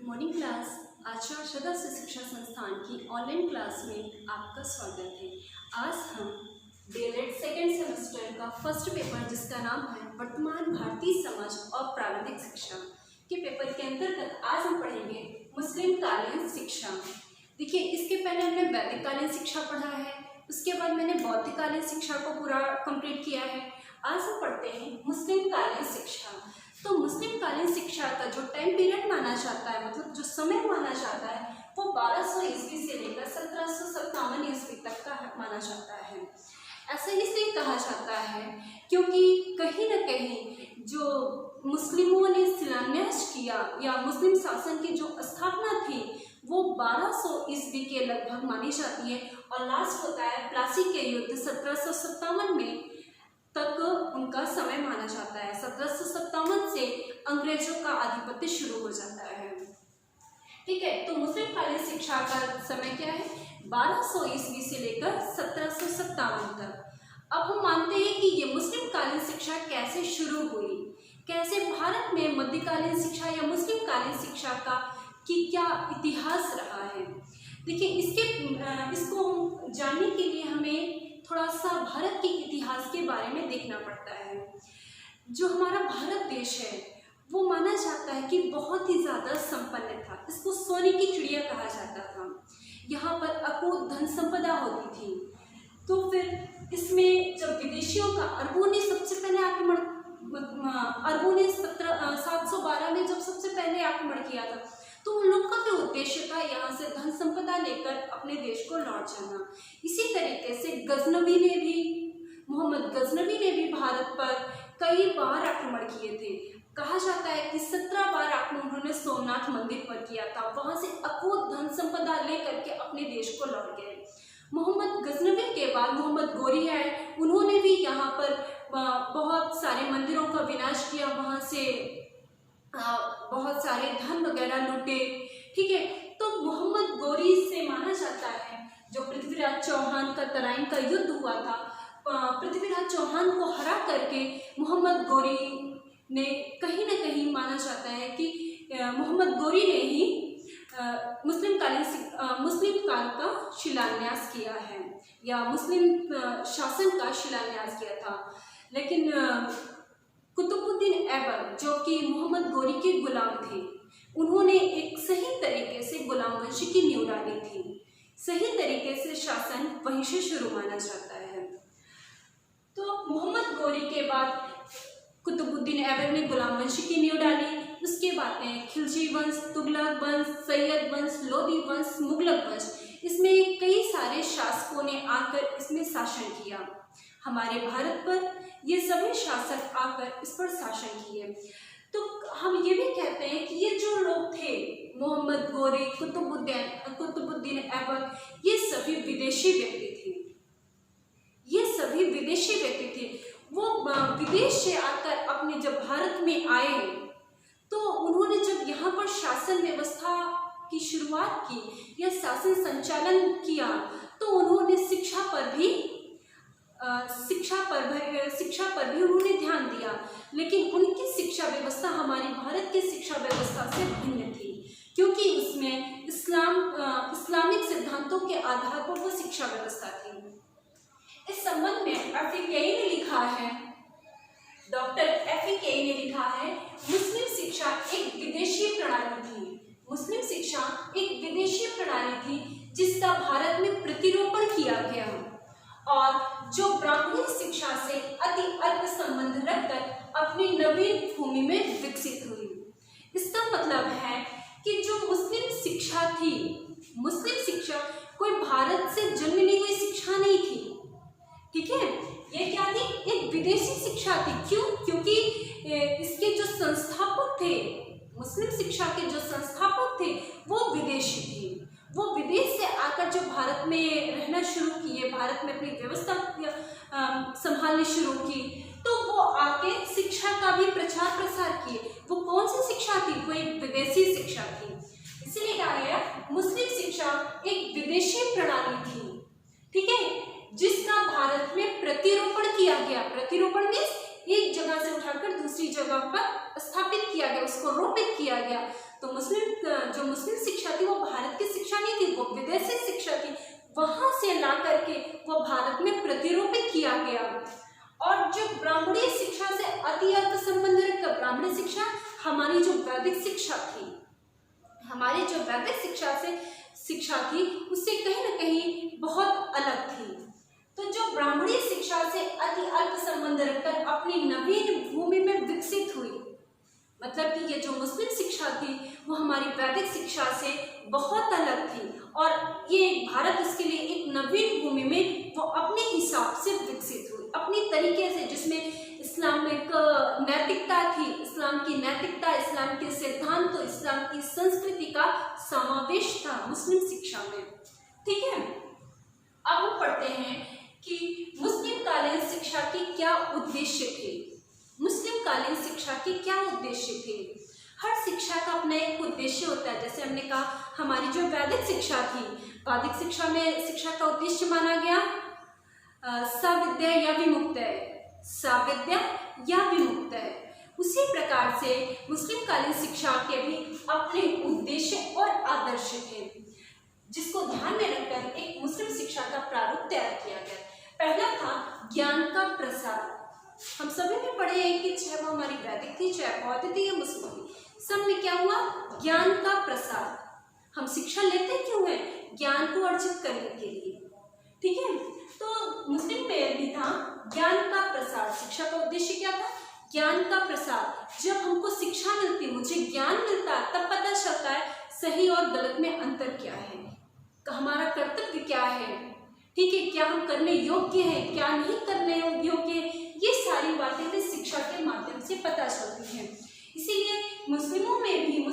Good morning class. आचार्य सदस्य शिक्षा संस्थान की ऑनलाइन क्लास में आपका स्वागत है। आज हम डीएलएड सेकेंड सेमेस्टर का फर्स्ट पेपर जिसका नाम है वर्तमान भारतीय समाज और प्रारंभिक शिक्षा के पेपर के अंतर्गत आज हम पढ़ेंगे मुस्लिम कालीन शिक्षा। देखिए, इसके पहले हमने वैदिक कालीन शिक्षा पढ़ा है, उसके बाद मैंने बौद्ध कालीन शिक्षा को पूरा कंप्लीट किया है। आज हम पढ़ते हैं मुस्लिम कालीन शिक्षा। तो मुस्लिम कालीन शिक्षा का जो टाइम पीरियड माना जाता है, मतलब जो समय माना जाता है, वो 1200 ईस्वी से लेकर 1757 ईस्वी तक का माना जाता है। ऐसा इसलिए कहा जाता है क्योंकि कहीं न कहीं जो मुस्लिमों ने शिलान्यास किया या मुस्लिम शासन की जो स्थापना थी वो 1200 ईस्वी के लगभग मानी जाती है और लास्ट होता है प्लासी के युद्ध 1757 में तक उनका समय माना जाता है। 1757 से अंग्रेजों का आधिपत्य शुरू हो जाता है। ठीक है, तो मुस्लिम कालीन शिक्षा का समय क्या है? 1200 ईस्वी से लेकर 1757 तक। अब हम मानते हैं कि ये मुस्लिम कालीन शिक्षा कैसे शुरू हुई, कैसे भारत में मध्यकालीन शिक्षा या मुस्लिम कालीन शिक्षा का कि क्या इतिहास रहा है। देखिए, इसको जानने के लिए हमें थोड़ा सा भारत के इतिहास के बारे में देखना पड़ता है। जो हमारा भारत देश है वो माना जाता है कि बहुत ही ज़्यादा संपन्न था। इसको सोने की चिड़िया कहा जाता था। यहाँ पर अकूत धन संपदा होती थी। तो फिर इसमें जब विदेशियों का अरबों ने सबसे पहले आक्रमण, अरबों ने 712 में जब सबसे पहले आक्रमण किया था, तो उन लोग का भी उद्देश्य था यहाँ से धन संपदा लेकर अपने देश को लौट जाना। इसी तरीके से मोहम्मद गजनवी ने भी भारत पर कई बार आक्रमण किए थे। कहा जाता है कि 17 बार आक्रमण उन्होंने सोमनाथ मंदिर पर किया था। वहां से अकूत धन संपदा लेकर के अपने देश को लौट गए। मोहम्मद गजनवी के बाद मोहम्मद गोरी आए, उन्होंने भी यहाँ पर बहुत सारे मंदिरों का विनाश किया, वहां से बहुत सारे धन वगैरह लूटे। ठीक है, तो मोहम्मद गोरी से माना जाता है जो पृथ्वीराज चौहान का तराइन का युद्ध हुआ था, पृथ्वीराज चौहान को हरा करके मोहम्मद गोरी ने कहीं न कहीं माना जाता है कि मोहम्मद गोरी ने ही मुस्लिम काल का शिलान्यास किया है या मुस्लिम शासन का शिलान्यास किया था। लेकिन कुतुबुद्दीन ऐबक जो कि मोहम्मद गोरी के गुलाम थे, उन्होंने एक सही तरीके से गुलाम वंश की नींव डाली थी। सही तरीके से शासन वहीं से शुरू माना जाता है। तो मोहम्मद गोरी के बाद कुतुबुद्दीन ऐबक ने गुलाम वंश की नींव डाली। उसके बाद में खिलजी वंश, तुगलक वंश, सैयद वंश, लोदी वंश, मुगलक वंश, इसमें कई सारे शासकों ने आकर इसमें शासन किया। हमारे भारत पर ये सभी शासक आकर इस पर शासन किए। तो हम ये भी कहते हैं कि ये जो लोग थे, मोहम्मद गोरी, कुतुबुद्दीन ऐबक, ये सभी विदेशी व्यक्ति थे। ये सभी विदेशी व्यक्ति थे। वो विदेश से आकर अपने जब भारत में आए तो उन्होंने जब यहाँ पर शासन व्यवस्था की शुरुआत की या शासन संचालन किया तो उन्होंने शिक्षा पर भी उन्होंने ध्यान दिया। लेकिन उनकी शिक्षा व्यवस्था हमारी भारत की शिक्षा व्यवस्था से भिन्न थी, क्योंकि उसमें इस्लामिक सिद्धांतों के आधार पर वो शिक्षा व्यवस्था थी। इस संबंध में एफिकेई ने लिखा है, डॉक्टर एफिकेई ने लिखा है, मुस्लिम शिक्षा एक विदेशी प्रणाली थी। मुस्लिम शिक्षा एक विदेशी प्रणाली थी जिसका भारत में प्रतिरूपण किया गया और जो ब्राह्मणी शिक्षा से अति अल्प संबंध रखकर अपनी नवीन भूमि में विकसित हुई। इसका मतलब है कि जो मुस्लिम शिक्षा थी, मुस्लिम शिक्षा कोई भारत से जन्म ली हुई शिक्षा नहीं थी। ठीक है, ये क्या थी? एक विदेशी शिक्षा थी। क्यों? क्योंकि इसके जो संस्थापक थे, मुस्लिम शिक्षा के जो संस्थापक थे वो विदेशी थे। वो विदेश से आकर जो भारत में रहना शुरू किए, भारत में अपनी व्यवस्था संभालनी शुरू की, तो वो आके शिक्षा का भी प्रचार प्रसार किए। वो कौन सी शिक्षा थी? वो एक विदेशी शिक्षा थी। इसलिए कहा गया मुस्लिम शिक्षा एक विदेशी प्रणाली थी। ठीक है, जिसका भारत में प्रतिरूपण किया गया। प्रतिरूपण मीन्स एक जगह से उठाकर दूसरी जगह पर स्थापित किया गया, उसको रोपित किया गया। तो जो मुस्लिम शिक्षा थी वो भारत की शिक्षा नहीं थी, वो विदेशी शिक्षा थी। वहां से ला करके वो भारत में प्रतिरूपित किया गया। और जो ब्राह्मणीय शिक्षा से अति अर्थ संबंध रखकर ब्राह्मणी शिक्षा हमारी जो वैदिक शिक्षा थी, हमारी जो वैदिक शिक्षा थी उससे कहीं ना कहीं बहुत अलग थी। तो जो ब्राह्मणीय शिक्षा से अति अल्प संबंध रखकर अपनी नवीन भूमि में विकसित हुई, मतलब कि ये जो मुस्लिम शिक्षा थी वो हमारी वैदिक शिक्षा से बहुत अलग थी और ये भारत इसके लिए एक नवीन भूमि में वो अपने हिसाब से विकसित हुई, अपनी तरीके से, जिसमें इस्लामिक नैतिकता थी, इस्लाम की नैतिकता, इस्लाम के सिद्धांत, तो इस्लाम की संस्कृति का समावेश था मुस्लिम शिक्षा में। ठीक है, अब हम पढ़ते हैं कि मुस्लिम कालीन शिक्षा के क्या उद्देश्य थे। मुस्लिम कालीन शिक्षा के क्या उद्देश्य थे? हर शिक्षा का अपना एक उद्देश्य होता है। जैसे हमने कहा हमारी जो वैदिक शिक्षा थी, वैदिक शिक्षा में शिक्षा का उद्देश्य माना गया सविद्या या विमुक्तय, सविद्या या विमुक्तय। उसी प्रकार से मुस्लिम कालीन शिक्षा के भी अपने उद्देश्य और आदर्श थे, जिसको ध्यान में रखकर एक मुस्लिम शिक्षा का प्रारूप तैयार किया गया। पहला था ज्ञान का प्रसार। हम सभी ने पढ़े हैं कि चाहे वो हमारी वैदिक थी, चाहे बौद्ध थी या मुस्लिम थी, सब में क्या हुआ? ज्ञान का प्रसार। हम शिक्षा लेते क्यों हैं? ज्ञान को अर्जित करने के लिए। ठीक है, तो मुस्लिम में भी था ज्ञान का प्रसार। शिक्षा का उद्देश्य क्या था? ज्ञान का प्रसार। जब हमको शिक्षा मिलती, मुझे ज्ञान मिलता, तब पता चलता है सही और गलत में अंतर क्या है, हमारा कर्तव्य क्या है। ठीक है, क्या हम करने योग्य हैं, क्या नहीं करने योग्य है, ये सारी बातें भी शिक्षा के माध्यम से पता चलती हैं। इसीलिए मुस्लिमों में भी,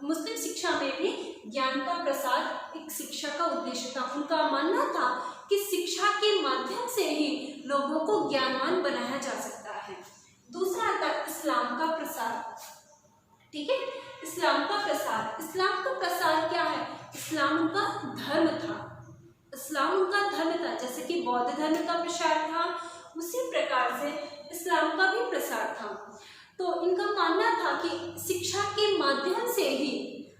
मुस्लिम शिक्षा में भी ज्ञान का प्रसार एक शिक्षा का उद्देश्य था। उनका मानना था कि शिक्षा के माध्यम से ही लोगों को ज्ञानवान बनाया जा सकता है। दूसरा था इस्लाम का प्रसार। ठीक है, इस्लाम का प्रसार। इस्लाम का प्रसार क्या है? इस्लाम उनका धर्म था, इस्लाम उनका धर्म था। जैसे कि बौद्ध धर्म का प्रसार था, उसी प्रकार से इस्लाम का भी प्रसार था। तो इनका मानना था कि शिक्षा के माध्यम से ही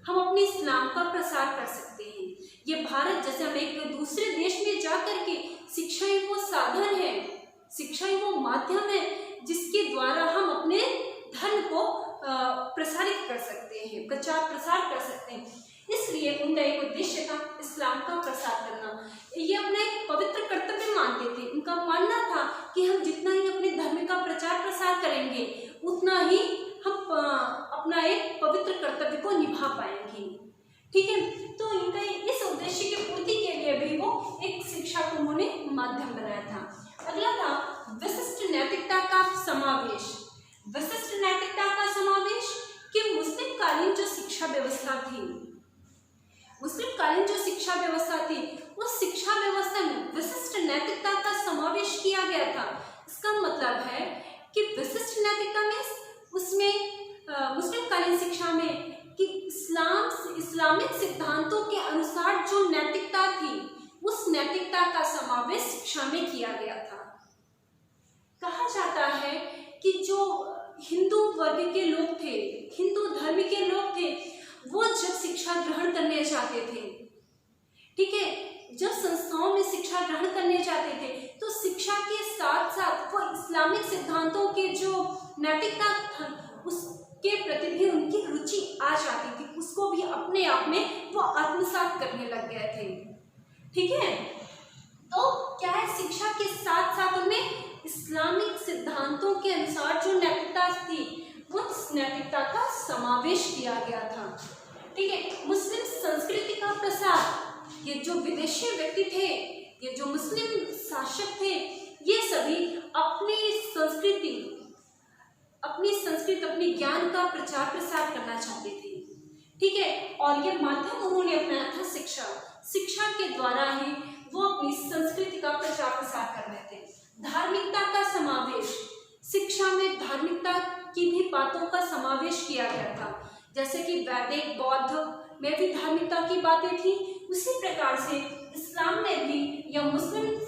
हम अपने इस्लाम का प्रसार कर सकते हैं। ये भारत, जैसे हम एक दूसरे देश में जाकर के, शिक्षा ही वो साधन है, शिक्षा ही वो माध्यम है जिसके द्वारा हम अपने धर्म को प्रसारित कर सकते हैं, प्रचार प्रसार कर सकते हैं। इसलिए उनका एक उद्देश्य था इस्लाम का प्रसार करना। ये अपना एक पवित्र कर्तव्य मानते थे। उनका मानना था कि हम जितना ही अपने धर्म का प्रचार प्रसार करेंगे, उतना ही हम अपना एक पवित्र कर्तव्य को निभा पाएंगे। ठीक है, तो इनका इस उद्देश्य की पूर्ति के लिए भी वो एक शिक्षा को उन्होंने माध्यम बनाया था। अगला था विशिष्ट नैतिकता का समावेश। विशिष्ट नैतिकता का समावेश कि मुस्लिम कालीन जो शिक्षा व्यवस्था थी, मुस्लिम कालीन जो शिक्षा व्यवस्था थी, उस शिक्षा व्यवस्था में विशिष्ट नैतिकता का समावेश किया गया था। इसका मतलब है कि विशिष्ट नैतिकता में उसमें मुस्लिम कालीन शिक्षा में कि इस्लामिक सिद्धांतों के अनुसार जो नैतिकता थी, उस नैतिकता का समावेश शिक्षा में किया गया था। कहा जाता है कि जो हिंदू वर्ग के लोग थे, हिंदू धर्म के लोग थे, वो जब शिक्षा ग्रहण करने जाते थे, ठीक है, जब संस्थाओं में शिक्षा ग्रहण करने जाते थे, तो शिक्षा के साथ साथ वो इस्लामिक सिद्धांतों के जो नैतिकता था, उसके प्रति भी उनकी रुचि आ जाती थी, उसको भी अपने आप में वो आत्मसात करने लग गए थे। ठीक है, तो क्या है, शिक्षा के साथ साथ उन्हें इस्लामिक सिद्धांतों के अनुसार जो नैतिकता थी, उस नैतिकता का समावेश किया गया था। ठीक है, मुस्लिम संस्कृति का प्रसार, ये जो विदेशी व्यक्ति थे, ये जो मुस्लिम शासक थे, ये सभी अपनी संस्कृति अपने ज्ञान का प्रचार प्रसार करना चाहते थे। ठीक है, और ये माध्यम उन्होंने अपनाया था शिक्षा के द्वारा ही वो अपनी संस्कृति का प्रचार प्रसार कर रहे थे। धार्मिकता का समावेश, शिक्षा में धार्मिकता की भी बातों का समावेश किया गया था। जैसे कि वैदिक बौद्ध में भी धार्मिकता की बातें थी, उसी प्रकार से इस्लाम में भी या मुस्लिम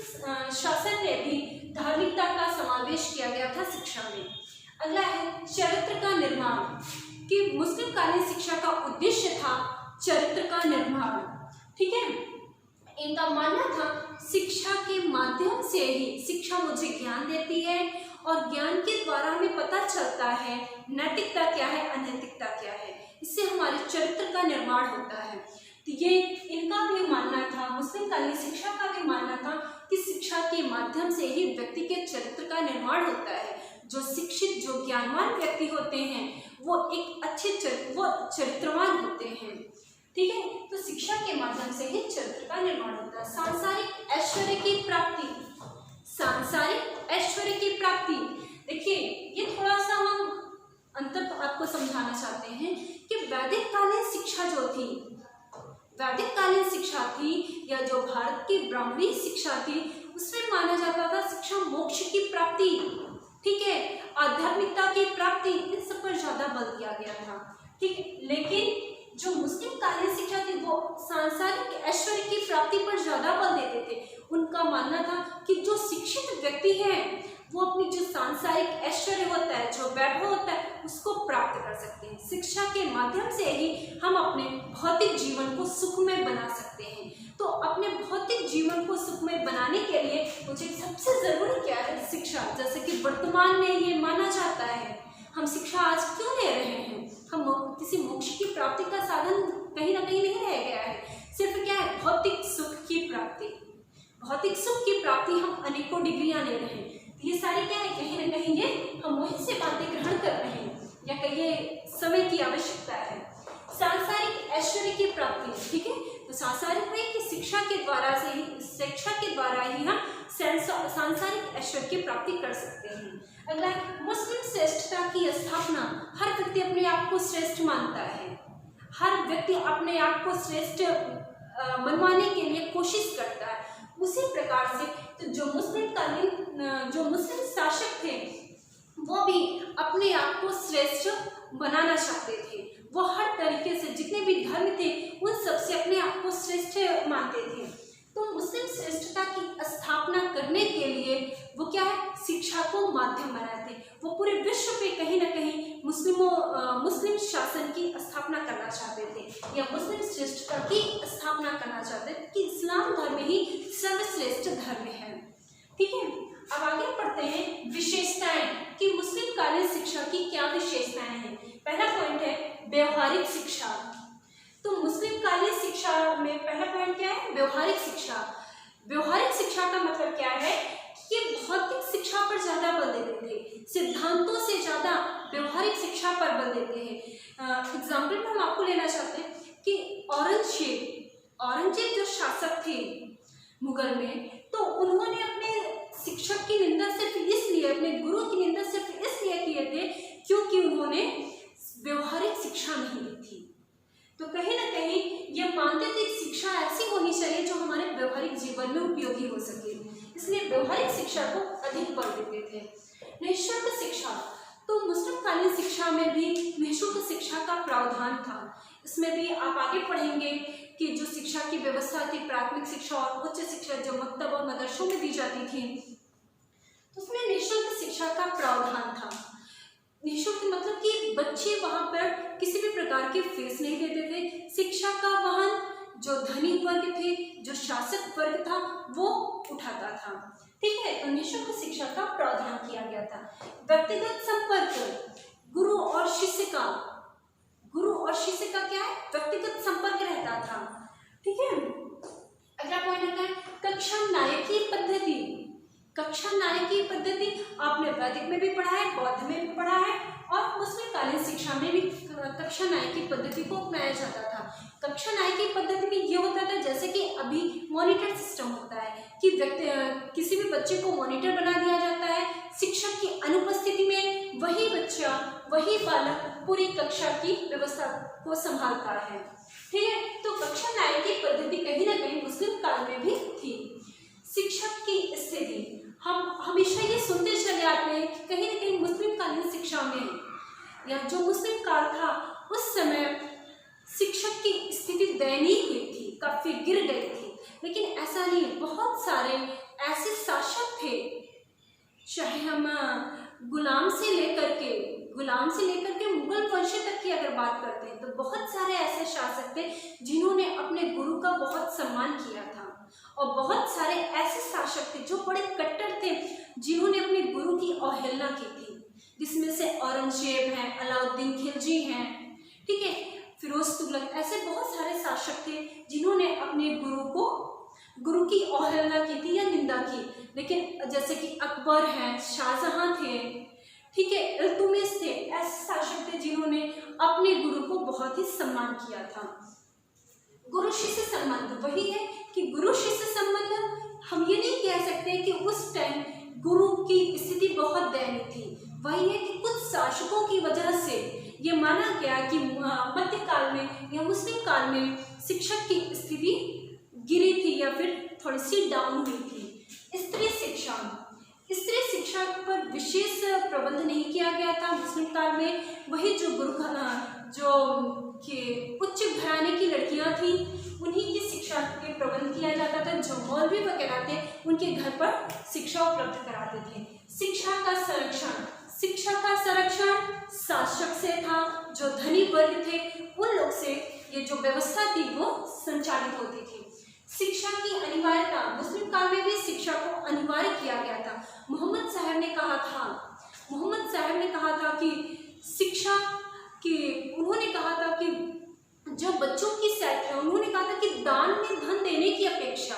शासन में भी धार्मिकता का समावेश किया गया था शिक्षा में। अगला है चरित्र का निर्माण। कि मुस्लिम कालीन शिक्षा का उद्देश्य था चरित्र का निर्माण। ठीक है, इनका मानना था शिक्षा के माध्यम से ही शिक्षा मुझे ज्ञान देती है और ज्ञान के द्वारा हमें पता चलता है नैतिकता क्या है, अनैतिकता क्या है, इससे हमारे चरित्र का निर्माण होता है। तो ये इनका भी मानना था, मुस्लिम कालीन शिक्षा का भी मानना था कि शिक्षा के माध्यम से ही व्यक्ति के चरित्र का निर्माण होता है। जो शिक्षित, जो ज्ञानवान व्यक्ति होते हैं वो एक अच्छे वो चरित्रवान होते हैं। ठीक है, तो शिक्षा के माध्यम से ही चरित्र का निर्माण होता है। सांसारिक ऐश्वर्य की प्राप्ति, सांसारिक ऐश्वर्य की प्राप्ति, देखिए ये थोड़ा सा हम अंतर आपको समझाना चाहते हैं कि वैदिक कालीन शिक्षा जो थी, वैदिक कालीन शिक्षा थी या जो भारत की ब्राह्मणी शिक्षा थी, उसमें माना जाता था शिक्षा मोक्ष की प्राप्ति, ठीक है, आध्यात्मिकता की प्राप्ति, इन सब पर ज्यादा बल दिया गया था। ठीक है, लेकिन जो मुस्लिम कालीन शिक्षा थी वो सांसारिक ऐश्वर्य की प्राप्ति पर ज्यादा बल देते थे। उनका मानना था कि जो शिक्षित व्यक्ति है वो अपनी जो सांसारिक ऐश्वर्य होता है, जो वैभव होता है, उसको प्राप्त कर सकते हैं। शिक्षा के माध्यम से ही हम अपने भौतिक जीवन को सुखमय बना सकते हैं। तो अपने भौतिक जीवन को सुखमय बनाने के लिए मुझे सबसे जरूरी क्या है, शिक्षा। जैसे कि वर्तमान में ये माना जाता है, हम शिक्षा आज क्यों ले रहे हैं, हम किसी मोक्ष की प्राप्ति का साधन कहीं ना कहीं नहीं रह गया है, सिर्फ क्या है, भौतिक सुख की प्राप्ति। भौतिक सुख की प्राप्ति हम अनेकों डिग्रियां ले रहे हैं, ये सारी क्या है, कहीं ना कहीं ये हम वहीं से बातें ग्रहण कर रहे हैं या कहिए समय की आवश्यकता है। सांसारिक ऐश्वर्य की प्राप्ति, ठीक है, तो सांसारिक में कि शिक्षा के द्वारा से ही, शिक्षा के द्वारा ही हम सांसारिक ऐश्वर्य की प्राप्ति कर सकते हैं। अगला, मुस्लिम श्रेष्ठता की स्थापना, हर व्यक्ति अपने आप को श्रेष्ठ मानता है, हर व्यक्ति अपने आप को श्रेष्ठ मनवाने के लिए कोशिश करता है। उसी प्रकार से तो जो मुस्लिम शासक थे वो भी अपने आप को श्रेष्ठ बनाना चाहते थे। वो हर तरीके से जितने भी धर्म थे उन सब से अपने आप को श्रेष्ठ मानते थे। तो मुस्लिम श्रेष्ठता की स्थापना करने के लिए वो क्या है, शिक्षा को माध्यम बनाए थे। वो पूरे विश्व पे कहीं ना कहीं मुस्लिम शासन की स्थापना करना चाहते थे या मुस्लिम श्रेष्ठता की स्थापना करना चाहते थे कि इस्लाम धर्म ही सर्वश्रेष्ठ धर्म है। ठीक है, अब आगे पढ़ते हैं विशेषताएं कि मुस्लिम कालीन शिक्षा की क्या विशेषताएं हैं। पहला पॉइंट है व्यवहारिक शिक्षा। तो मुस्लिम कालीन शिक्षा में पहला पॉइंट क्या है, व्यवहारिक शिक्षा। व्यवहारिक शिक्षा का मतलब क्या है कि भौतिक शिक्षा पर ज्यादा बल देते थे, सिद्धांतों से ज्यादा व्यवहारिक शिक्षा पर बल देते हैं। एग्जाम्पल में हम आपको लेना चाहते हैं कि औरंगजेब जो शासक थे मुगल में, तो उन्होंने अपने शिक्षक की निंदा सिर्फ इसलिए, अपने गुरु की निंदा सिर्फ इसलिए किए थे क्योंकि उन्होंने व्यवहारिक शिक्षा नहीं दी थी। तो कहीं ना कहीं ये मानते थे कि शिक्षा ऐसी होनी चाहिए जो हमारे व्यवहारिक जीवन में उपयोगी हो सके, इसलिए व्यवहारिक शिक्षा को अधिक बल देते थे। निःशुल्क शिक्षा, तो मुस्लिम कालीन शिक्षा में भी निःशुल्क शिक्षा का प्रावधान था। इसमें भी आप आगे पढ़ेंगे कि जो शिक्षा की व्यवस्था थी, प्राथमिक शिक्षा और उच्च शिक्षा जो मकतब और मदरसों में दी जाती थी, तो उसमें निःशुल्क शिक्षा का प्रावधान था। निःशुल्क मतलब कि बच्चे वहां पर किसी भी प्रकार की फीस नहीं देते थे। शिक्षा का वहन जो धनी वर्ग थे, जो शासक वर्ग था, वो उठाता था। ठीक है, तो निःशुल्क शिक्षा का प्रावधान किया गया था। व्यक्तिगत संपर्क, गुरु और शिष्य का क्या है, व्यक्तिगत संपर्क रहता था। ठीक है, अगला पॉइंट आता है कक्षा नायकी पद्धति। कक्षा नायकी पद्धति आपने वैदिक में भी पढ़ा है, बौद्ध में भी पढ़ा है और मुस्लिम कालीन शिक्षा में भी कक्षा नायकी पद्धति को अपनाया जाता था। कक्षा नायकी पद्धति में ये होता था जैसे कि अभी मॉनिटर सिस्टम होता है कि किसी भी बच्चे को मॉनिटर बना दिया जाता है। शिक्षक की अनुपस्थिति में वही बच्चा, वही बालक पूरी कक्षा की व्यवस्था को संभालता है। ठीक है, तो कक्षा नायकी पद्धति कहीं ना कहीं मुस्लिम काल में भी थी। शिक्षक की स्थिति, हम हमेशा ये सुनते चले आते हैं कि कहीं ना कहीं मुस्लिम कालीन शिक्षा में या जो मुस्लिम काल था उस समय शिक्षक की स्थिति दयनीय हुई थी, काफी गिर गई थी। लेकिन ऐसा नहीं, बहुत सारे ऐसे शासक थे, चाहे हम गुलाम से लेकर के गुलाम से लेकर के मुगल वंश तक की अगर बात करते हैं तो बहुत सारे ऐसे शासक थे जिन्होंने अपने गुरु का बहुत सम्मान किया था, और बहुत सारे ऐसे शासक थे जो बड़े कट्टर थे जिन्होंने अपने गुरु की अवहेलना की थी, जिसमें से औरंगजेब हैं, अलाउद्दीन खिलजी हैं, ठीक है, फिरोज तुगलक, ऐसे बहुत सारे शासक थे जिन्होंने अपने गुरु की अवहेलना की थी या निंदा की। लेकिन जैसे कि अकबर हैं, शाहजहां थे, ठीक है, इल्तुतमिश थे, ऐसे शासक थे जिन्होंने अपने गुरु को बहुत ही सम्मान किया था। गुरु शिष्य संबंध वही है कि गुरु शिष्य संबंध हम ये नहीं कह सकते कि उस टाइम गुरु की स्थिति बहुत दयनीय थी। वही है कि कुछ शासकों की वजह से ये माना गया कि मध्यकाल में या मुस्लिम काल में शिक्षक की स्थिति गिरी थी या फिर थोड़ी सी डाउन हुई थी। स्त्री शिक्षा पर विशेष प्रबंध नहीं किया गया था मुस्लिम काल में। वही जो उच्च घराने की लड़कियां थी उन्हीं की शिक्षा के प्रबंध किया जाता था। जो मौलवी वगैरह थे उनके घर पर शिक्षा उपलब्ध कराते थे। शिक्षा का संरक्षण शासक से था, जो धनी वर्ग थे उन लोग से ये जो व्यवस्था थी वो संचालित होती थी। शिक्षा की अनिवार्यता, मुस्लिम काल में भी शिक्षा को अनिवार्य किया गया था। मोहम्मद साहब ने कहा था कि शिक्षा की, उन्होंने कहा था कि जो बच्चों की उन्होंने कहा था कि दान में धन देने की अपेक्षा,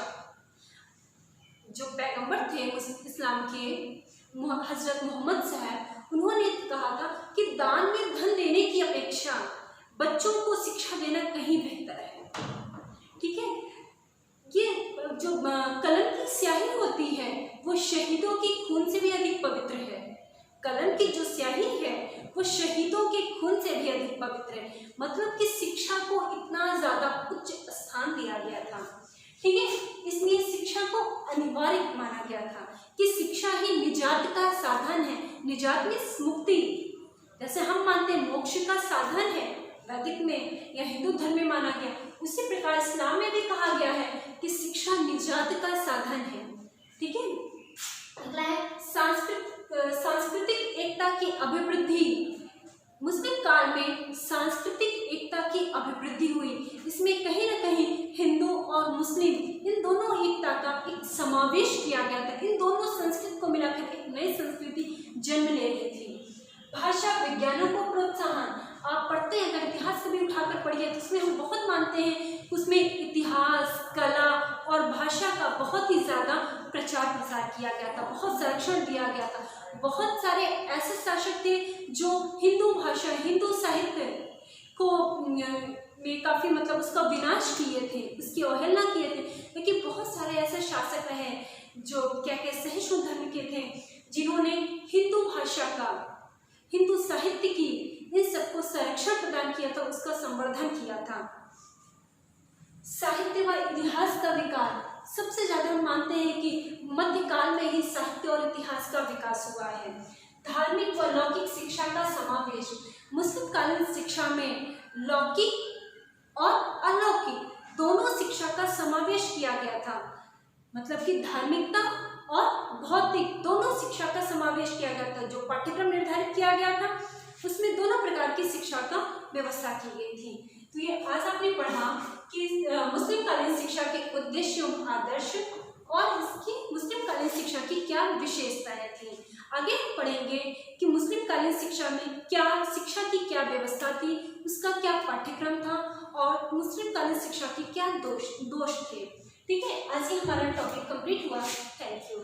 जो पैगंबर थे इस्लाम के हजरत मोहम्मद साहब, उन्होंने कहा था कि दान में धन देने की अपेक्षा बच्चों को शिक्षा देना कहीं बेहतर है। ठीक है, ये जो कलम की स्याही होती है वो शहीदों के खून से भी अधिक पवित्र है। कलम की जो स्याही है वो शहीदों के खून से भी अधिक पवित्र है। मतलब कि शिक्षा को इतना ज्यादा उच्च स्थान दिया गया था। ठीक है, इसलिए शिक्षा को अनिवार्य माना गया था कि शिक्षा ही निजात का साधन है। निजात में मुक्ति, जैसे हम मानते हैं मोक्ष का साधन है वैदिक में या हिंदू धर्म में माना गया, उसी प्रकार इस्लाम में भी कहा गया है कि शिक्षा निजात का साधन है। ठीक है, अगला है सांस्कृतिक एकता की अभिवृद्धि। मुस्लिम काल में सांस्कृतिक एकता की अभिवृद्धि हुई। इसमें कहीं ना कहीं हिंदू और मुस्लिम इन दोनों एकता का एक समावेश किया गया था। इन दोनों संस्कृति को मिलाकर एक नई संस्कृति जन्म ले रही थी। भाषा विज्ञानों को प्रोत्साहन, आप पढ़ते हैं, अगर इतिहास कभी उठाकर पढ़िए तो उसमें हम बहुत मानते हैं, उसमें इतिहास, कला और भाषा का बहुत ही ज़्यादा प्रचार प्रसार किया गया था, बहुत संरक्षण दिया गया था। बहुत सारे ऐसे शासक थे जो हिंदू भाषा, हिंदू साहित्य को में काफ़ी मतलब उसका विनाश किए थे, उसकी अवहेलना किए थे। लेकिन बहुत सारे ऐसे शासक रहे जो सहिष्णु धर्म के थे, जिन्होंने हिंदू भाषा का, हिंदू साहित्य की, इन सबको संरक्षण प्रदान किया था, उसका संवर्धन किया था। साहित्य व इतिहास का विकास, सबसे ज्यादा हम मानते हैं कि मध्यकाल में ही साहित्य और इतिहास का विकास हुआ है। धार्मिक व लौकिक शिक्षा का समावेश, मुस्लिम कालीन शिक्षा में लौकिक और अलौकिक दोनों शिक्षा का समावेश किया गया था। मतलब कि धार्मिकता और भौतिक दोनों शिक्षा का समावेश किया गया था। जो पाठ्यक्रम निर्धारित किया गया था उसमें दोनों प्रकार की शिक्षा का व्यवस्था की गई थी। तो ये आज आपने पढ़ा कि मुस्लिम कालीन शिक्षा के उद्देश्य, आदर्श और इसकी मुस्लिम कालीन शिक्षा की क्या विशेषताएं थी। आगे हम पढ़ेंगे कि मुस्लिम कालीन शिक्षा में शिक्षा की क्या व्यवस्था थी, उसका क्या पाठ्यक्रम था और मुस्लिम कालीन शिक्षा की क्या दोष थे। ठीक है, आज ही हमारा टॉपिक कंप्लीट हुआ। Thank you.